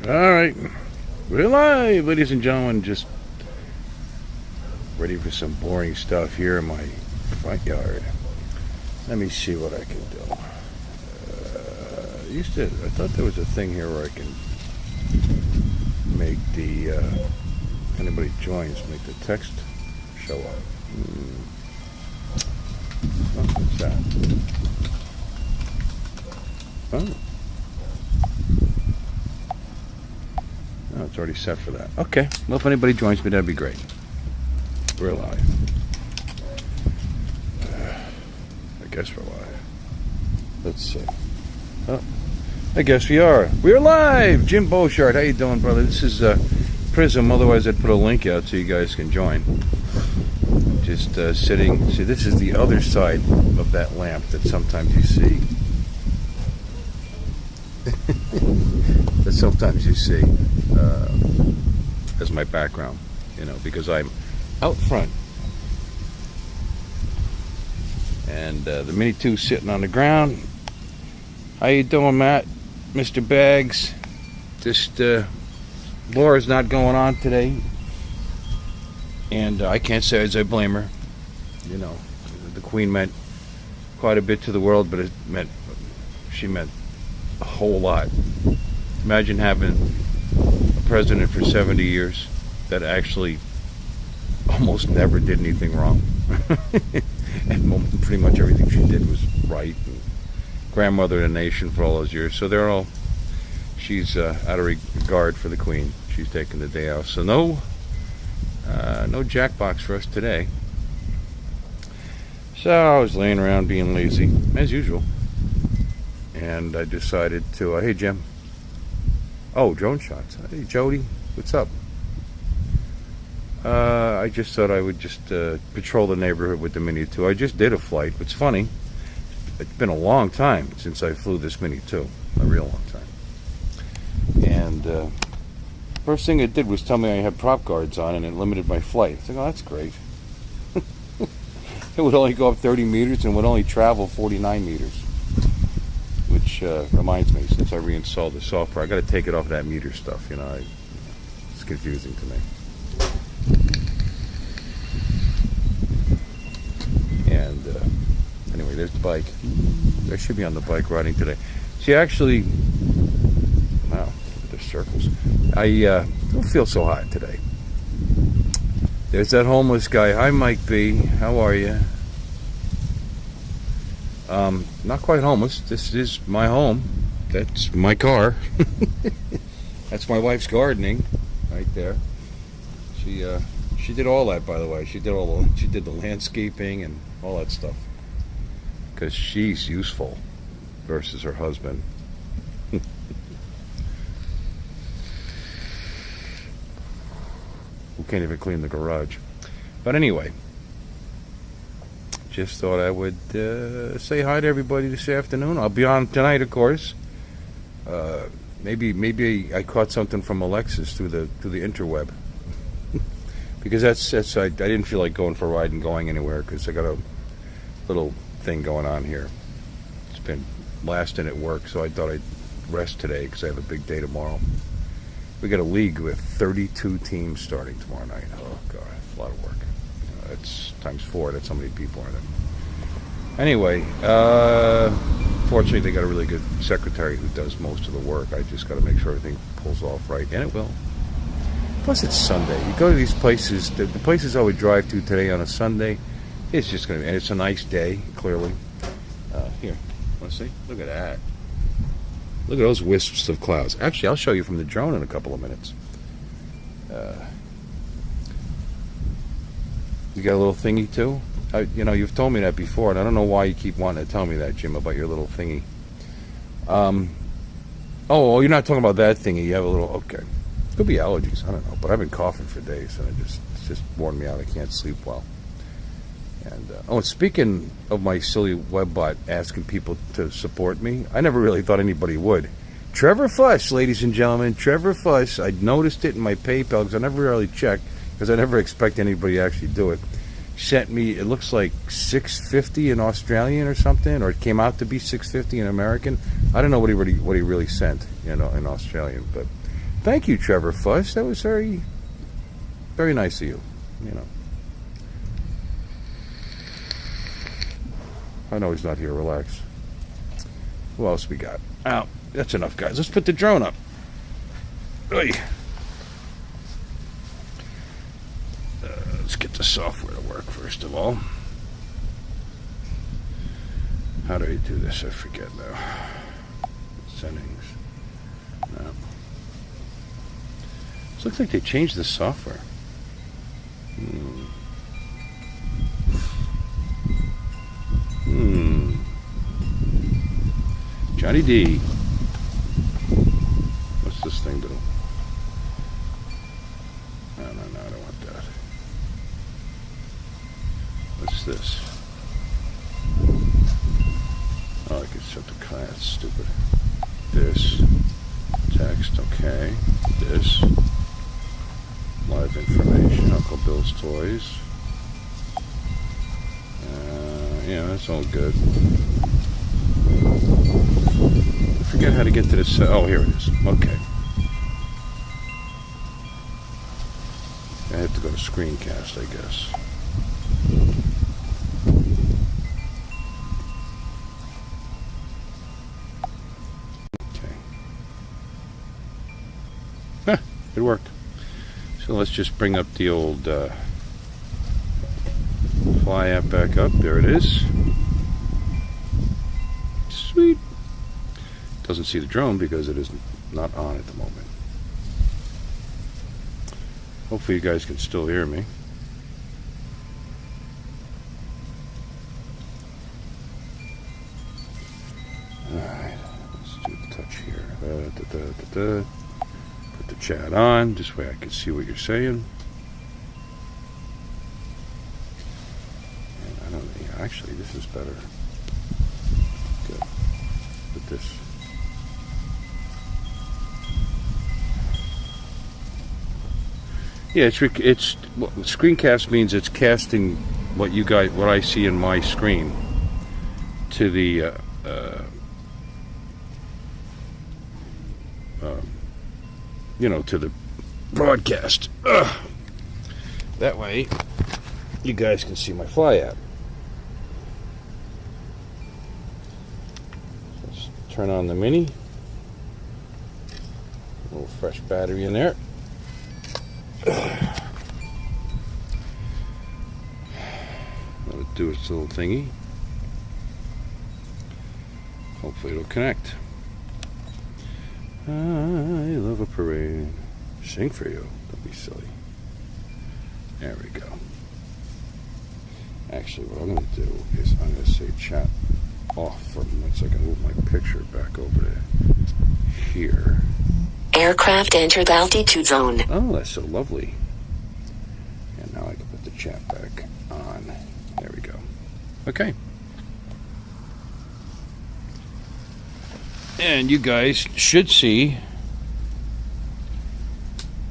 Alright, we're live, ladies and gentlemen. Just ready for some boring stuff here in my front yard. Let me see what I can do. I thought there was a thing here where I can make the, if anybody joins, make the text show up. Oh, what's that? Oh. Oh, it's already set for that. Okay. Well, if anybody joins me, that'd be great. We're live. I guess we're live. Let's see. Oh, I guess we are. We're live! Jim Beauchard, how you doing, brother? This is Prism. Otherwise, I'd put a link out so you guys can join. Just sitting. See, this is the other side of that lamp that sometimes you see. That sometimes you see as my background, because I'm out front, and the Mini 2's sitting on the ground. How you doing, Matt? Mr. Bags? Just Laura's not going on today, and I can't say as I blame her. The Queen meant quite a bit to the world, but she meant a whole lot. Imagine having a president for 70 years that actually almost never did anything wrong. And pretty much everything she did was right. And grandmother of the nation for all those years. So she's out of regard for the Queen. She's taking the day off. So no Jackbox for us today. So I was laying around being lazy, as usual. And I decided to, hey Jim. Oh, drone shots. Hey Jody, what's up? I just thought I would just patrol the neighborhood with the Mini 2. I just did a flight. It's funny. It's been a long time since I flew this Mini 2. A real long time. And first thing it did was tell me I had prop guards on and it limited my flight. I was like, oh, that's great. It would only go up 30 meters and would only travel 49 meters. Which reminds me, since I reinstalled the software, I got to take it off that meter stuff. It's confusing to me. And anyway, there's the bike. I should be on the bike riding today. See, actually, wow, look at the circles. I don't feel so hot today. There's that homeless guy. Hi, Mike B. How are you? Not quite homeless. This is my home. That's my car. That's my wife's gardening, right there. She did all that, by the way. She did the landscaping and all that stuff. Because she's useful versus her husband. Who can't even clean the garage. But anyway. Just thought I would say hi to everybody this afternoon. I'll be on tonight, of course. Maybe I caught something from Alexis through the interweb, because I didn't feel like going for a ride and going anywhere because I got a little thing going on here. It's been lasting at work, so I thought I'd rest today because I have a big day tomorrow. We got a league with 32 teams starting tomorrow night. Oh God, a lot of work. It's times 4. That's how many people are there. Anyway, fortunately they got a really good secretary who does most of the work. I just got to make sure everything pulls off right, and it will. Plus it's Sunday. You go to these places, the places I would drive to today on a Sunday, it's just going to be, and it's a nice day, clearly. Here, want to see? Look at that. Look at those wisps of clouds. Actually, I'll show you from the drone in a couple of minutes. You got a little thingy too? You've told me that before, and I don't know why you keep wanting to tell me that, Jim, about your little thingy. Oh, you're not talking about that thingy. You have a little, okay. Could be allergies, I don't know. But I've been coughing for days, and it's just worn me out. I can't sleep well. And and speaking of my silly webbot asking people to support me, I never really thought anybody would. Trevor Fuss, ladies and gentlemen, Trevor Fuss. I noticed it in my PayPal because I never really checked, because I never expect anybody to actually do it. Sent me, it looks like $6.50 in Australian or something, or it came out to be $6.50 in American. I don't know what he really sent, in Australian, but thank you, Trevor Fuss. That was very, very nice of you. You know. I know he's not here. Relax. Who else we got? Oh, that's enough, guys. Let's put the drone up. Oy. Let's get the software to work first of all. How do we do this? I forget now. Settings. No. It looks like they changed the software. Johnny D. What's this thing do? No, I don't want that. What's this? Oh, I can set the class. Stupid. This. Text, okay. This. Live information. Uncle Bill's Toys. Yeah, that's all good. I forget how to get to this. Oh, here it is. Okay. I have to go to screencast, I guess. Okay. Huh, it worked. So let's just bring up the old Fly app back up. There it is. Sweet. Doesn't see the drone because it is not on at the moment. Hopefully you guys can still hear me. Alright, let's do the touch here. Put the chat on, this way I can see what you're saying. And I don't think, actually this is better. Good. Put this. Yeah, it's screencast means it's casting what I see in my screen to the to the broadcast. That way, you guys can see my Fly app. Let's turn on the Mini. A little fresh battery in there. Let it do its little thingy. Hopefully it'll connect. I love a parade. Sing for you. Don't be silly. There we go. Actually, what I'm going to do is I'm going to say chat off for once I can move my picture back over to here. Aircraft entered altitude zone. Oh, that's so lovely. And now I can put the chat back on. There we go. Okay. And you guys should see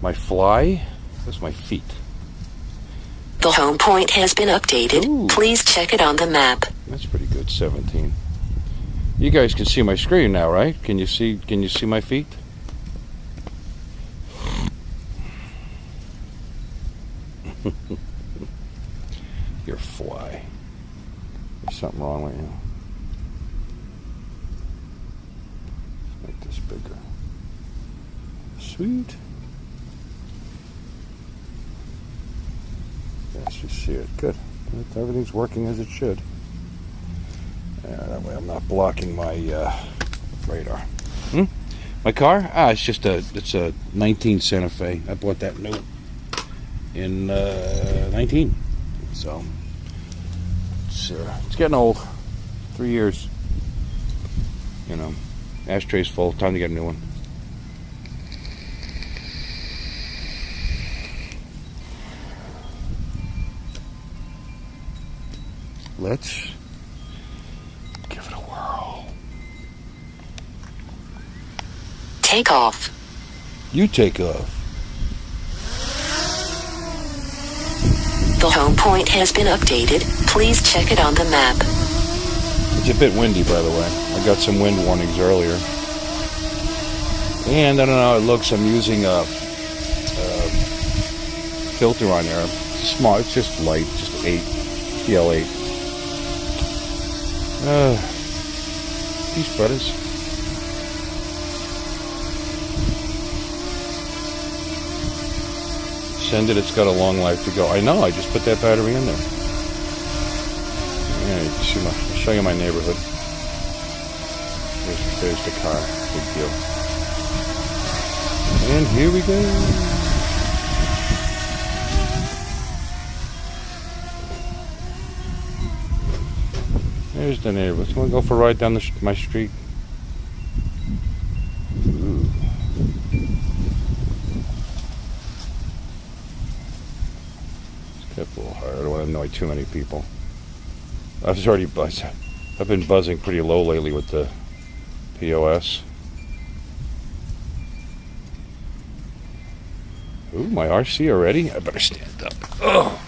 my fly. That's my feet. The home point has been updated. Ooh. Please check it on the map. That's pretty good. 17. You guys can see my screen now, right? Can you see my feet? You're a fly. There's something wrong with you. Let's make this bigger. Sweet. Yes, you see it. Good. Everything's working as it should. Yeah, that way I'm not blocking my radar. My car? It's a 19 Santa Fe. I bought that new in 19. So it's getting old. 3 years. You know, ashtray's full. Time to get a new one. Let's give it a whirl. Take off. You take off. The home point has been updated. Please check it on the map. It's a bit windy, by the way. I got some wind warnings earlier. And I don't know how it looks. I'm using a filter on there. It's small. It's just light, just 8 PL8. Peace, brothers. Send it. It's got a long life to go. I know. I just put that battery in there. Yeah, you can see I'll show you my neighborhood. There's the car. Big deal. And here we go. There's the neighborhood. You want to go for a ride down my street? Ooh. It's kept a little higher. I don't want to annoy too many people. I've been buzzing pretty low lately with the POS. Ooh, my RC already? I better stand up. Oh,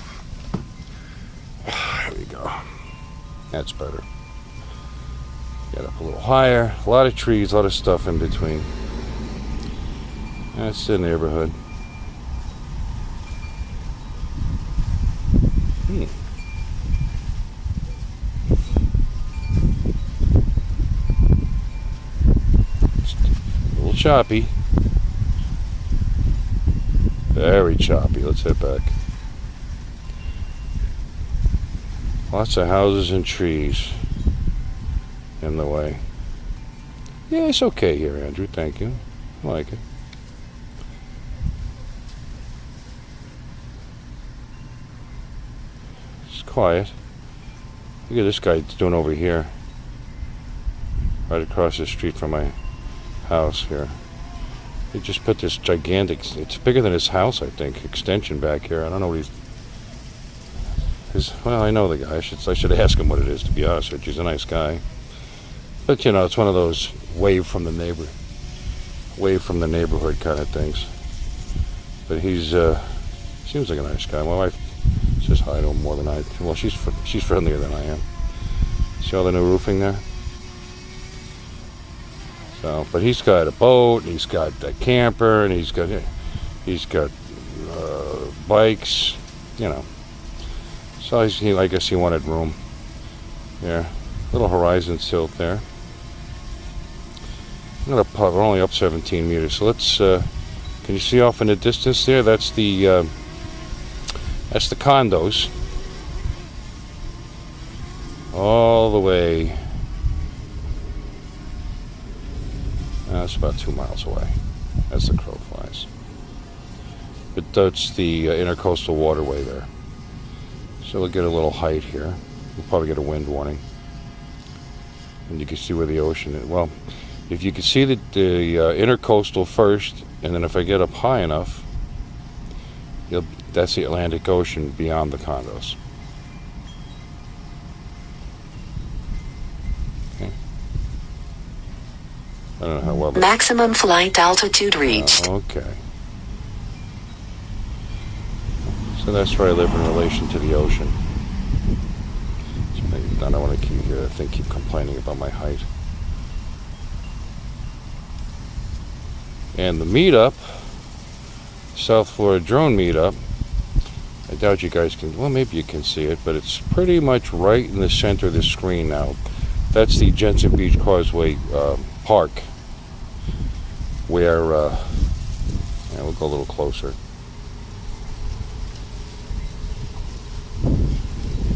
there we go. That's better. Get up a little higher. A lot of trees, a lot of stuff in between. That's the neighborhood. A little choppy. Very choppy. Let's head back. Lots of houses and trees in the way. Yeah, it's okay here, Andrew. Thank you. I like it. It's quiet. Look at this guy doing over here. Right across the street from my house here. He just put this gigantic, it's bigger than his house, I think, extension back here. I don't know what well, I know the guy. I should ask him what it is, to be honest with you. He's a nice guy. But, you know, it's one of those wave from the neighborhood kind of things. But he's, seems like a nice guy. My wife says hi to him more than I do. Well, she's friendlier than I am. See all the new roofing there? So, but he's got a boat, and he's got a camper, and he's got bikes, you know. So I guess he wanted room. There, little horizon tilt there. I'm gonna pop. We're only up 17 meters. So let's. Can you see off in the distance there? That's the condos. All the way. That's about 2 miles away. As the crow flies. But that's the intercoastal waterway there. So we'll get a little height here. We'll probably get a wind warning. And you can see where the ocean is. Well, if you can see the intercoastal first, and then if I get up high enough, that's the Atlantic Ocean beyond the condos. Okay. I don't know how well. Maximum flight altitude reached. Okay. So that's where I live in relation to the ocean. So I don't want to keep complaining about my height. And the meetup, South Florida drone meetup, I doubt you guys can, well, maybe you can see it, but it's pretty much right in the center of the screen now. That's the Jensen Beach Causeway Park, where, we'll go a little closer.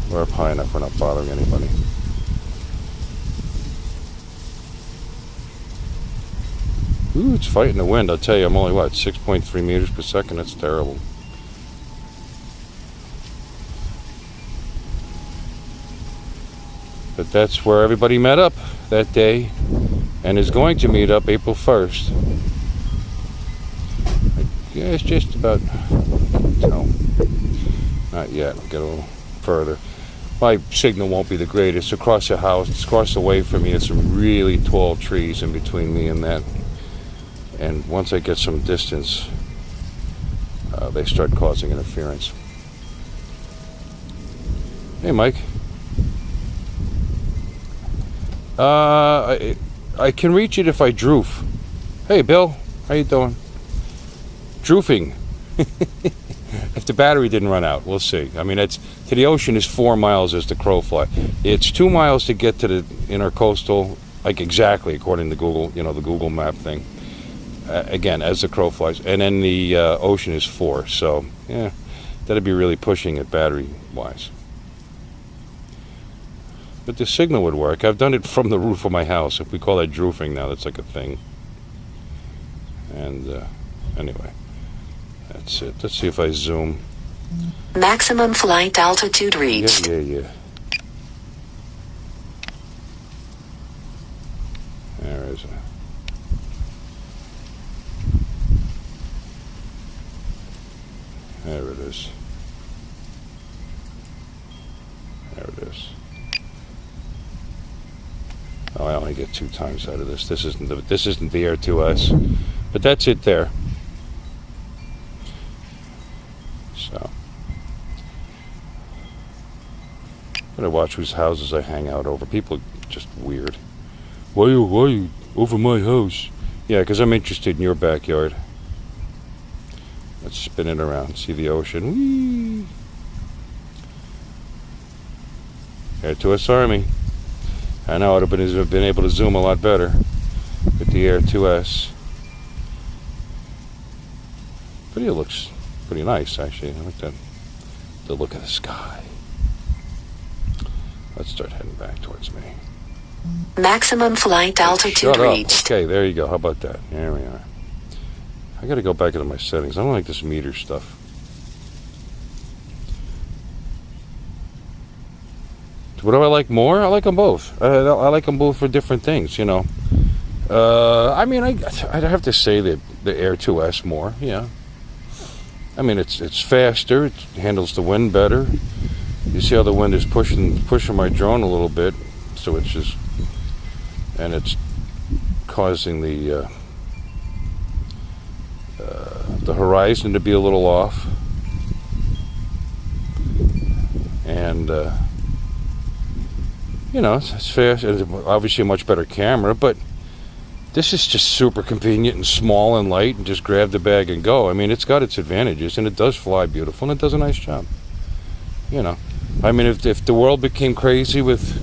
We're up high enough, we're not bothering anybody. Ooh, it's fighting the wind. I'll tell you, I'm only, 6.3 meters per second? That's terrible. But that's where everybody met up that day and is going to meet up April 1st. Yeah, it's just about, no, not yet. I'll get a little further. My signal won't be the greatest. Across the house, it's across the way from me. It's some really tall trees in between me and that. And once I get some distance, they start causing interference. Hey, Mike. I can reach it if I droof. Hey, Bill. How you doing? Droofing. If the battery didn't run out, we'll see. I mean, it's to the ocean is 4 miles as the crow flies. It's 2 miles to get to the intercoastal, like exactly according to Google, the Google map thing. Again, as the crow flies. And then the ocean is 4. So, yeah, that'd be really pushing it battery-wise. But the signal would work. I've done it from the roof of my house. If we call that droofing now, that's like a thing. And anyway, that's it. Let's see if I zoom. Maximum flight altitude reached. Yeah. There is a... There it is. There it is. Oh, I only get 2 times out of this. This isn't the Air 2S, but that's it there. So, gotta watch whose houses I hang out over. People are just weird. Why you over my house? Yeah, because I'm interested in your backyard. Let's spin it around. See the ocean. Whee! Air 2S Army. I know I would have been able to zoom a lot better with the Air 2S. Video looks pretty nice, actually. I like the look of the sky. Let's start heading back towards me. Maximum flight altitude Shut up. reached. Okay, there you go. How about that? There we are. I gotta go back into my settings. I don't like this meter stuff. What do I like more? I like them both. I like them both for different things, I mean, I'd have to say the Air 2S more, yeah. I mean, it's faster. It handles the wind better. You see how the wind is pushing my drone a little bit, so it's just, and it's causing the horizon to be a little off, and it's fast. It's obviously a much better camera, but this is just super convenient and small and light, and just grab the bag and go. I mean, it's got its advantages, and it does fly beautiful, and it does a nice job. I mean, if the world became crazy with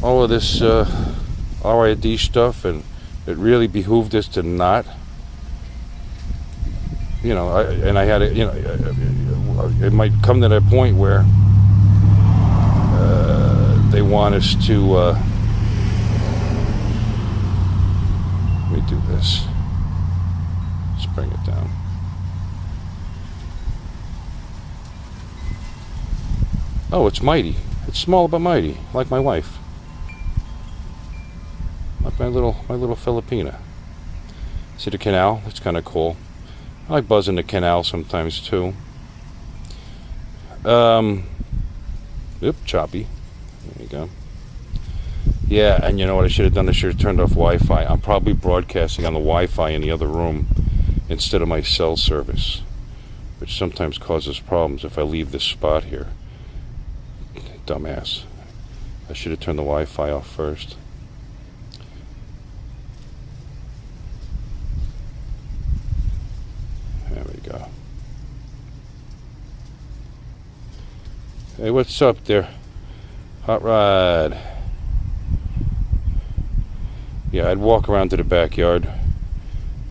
all of this RID stuff, and it really behooved us to not, I had it, it might come to that point where they want us to, let me do this. Let's bring it down. Oh, it's mighty. It's small but mighty, like my wife. Like my little Filipina. See the canal? That's kind of cool. I like buzzing the canal sometimes too. Oop, choppy. There you go. Yeah, and you know what I should have done? I should have turned off Wi-Fi. I'm probably broadcasting on the Wi-Fi in the other room instead of my cell service, which sometimes causes problems if I leave this spot here. Dumbass. I should have turned the Wi-Fi off first. There we go. Hey, what's up there? Hot rod. Yeah, I'd walk around to the backyard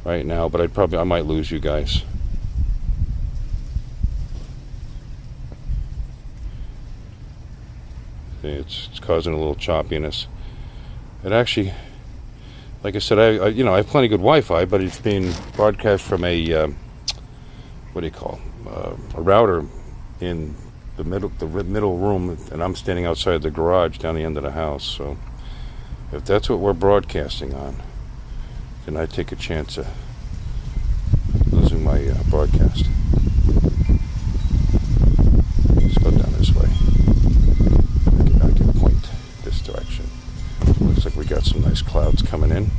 right now, but I might lose you guys. See, it's causing a little choppiness. It actually, like I said, I have plenty of good Wi-Fi, but it's being broadcast from a what do you call a router in the middle room, and I'm standing outside the garage down the end of the house. So if that's what we're broadcasting on, then I take a chance of losing my broadcast. Let's go down this way. I can point this direction. Looks like we got some nice clouds coming in.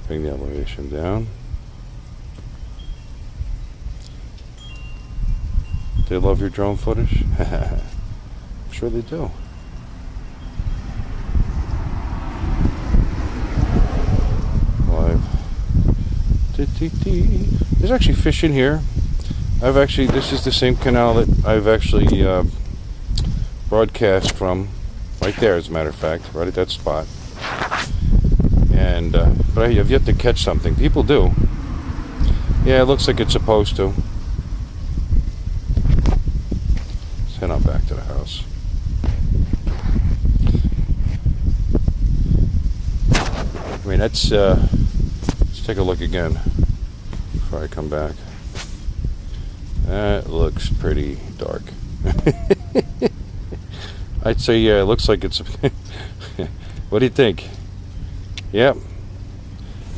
Bring the elevation down. They love your drone footage? I'm sure they do. There's actually fish in here. This is the same canal that I've actually broadcast from, right there, as a matter of fact, right at that spot. And but I have yet to catch something. People do. Yeah, it looks like it's supposed to. Let's head on back to the house. I mean, let's take a look again before I come back. That looks pretty dark. I'd say, yeah, it looks like it's... What do you think? Yep.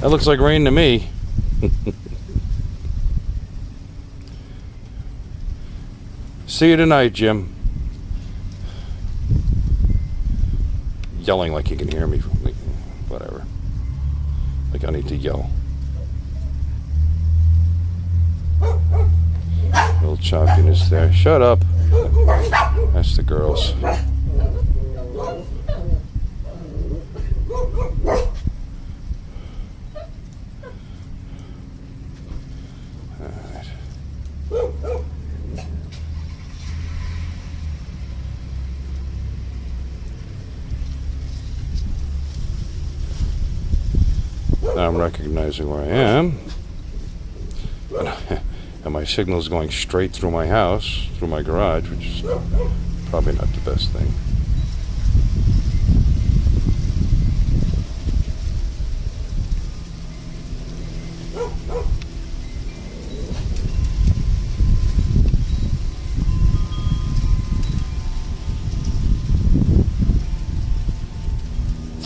That looks like rain to me. See you tonight, Jim. Yelling like you can hear me. Whatever. Like I need to yell. Little choppiness there. Shut up. That's the girls. Alright. Now I'm recognizing where I am. And my signal's going straight through my house, through my garage, which is probably not the best thing.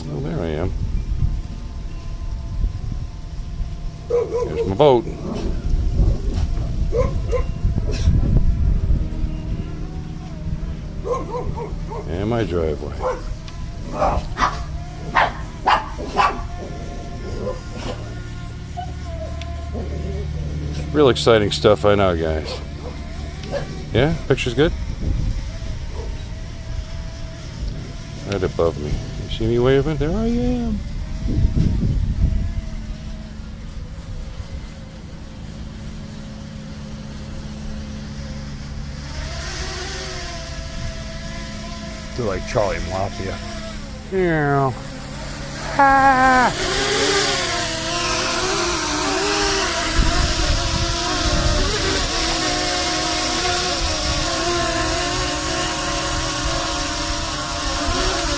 Well, there I am. There's my boat. And my driveway. Real exciting stuff, I know, guys. Yeah? Picture's good? Right above me. You see me waving? There I am. Do like Charlie Mafia. Yeah. Ha!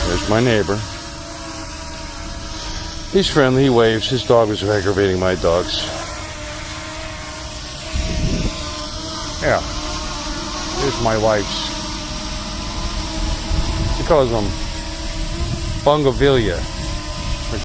There's my neighbor. He's friendly, he waves. His dog was aggravating my dogs. Yeah. Here's my wife's. She calls them Bungavilla.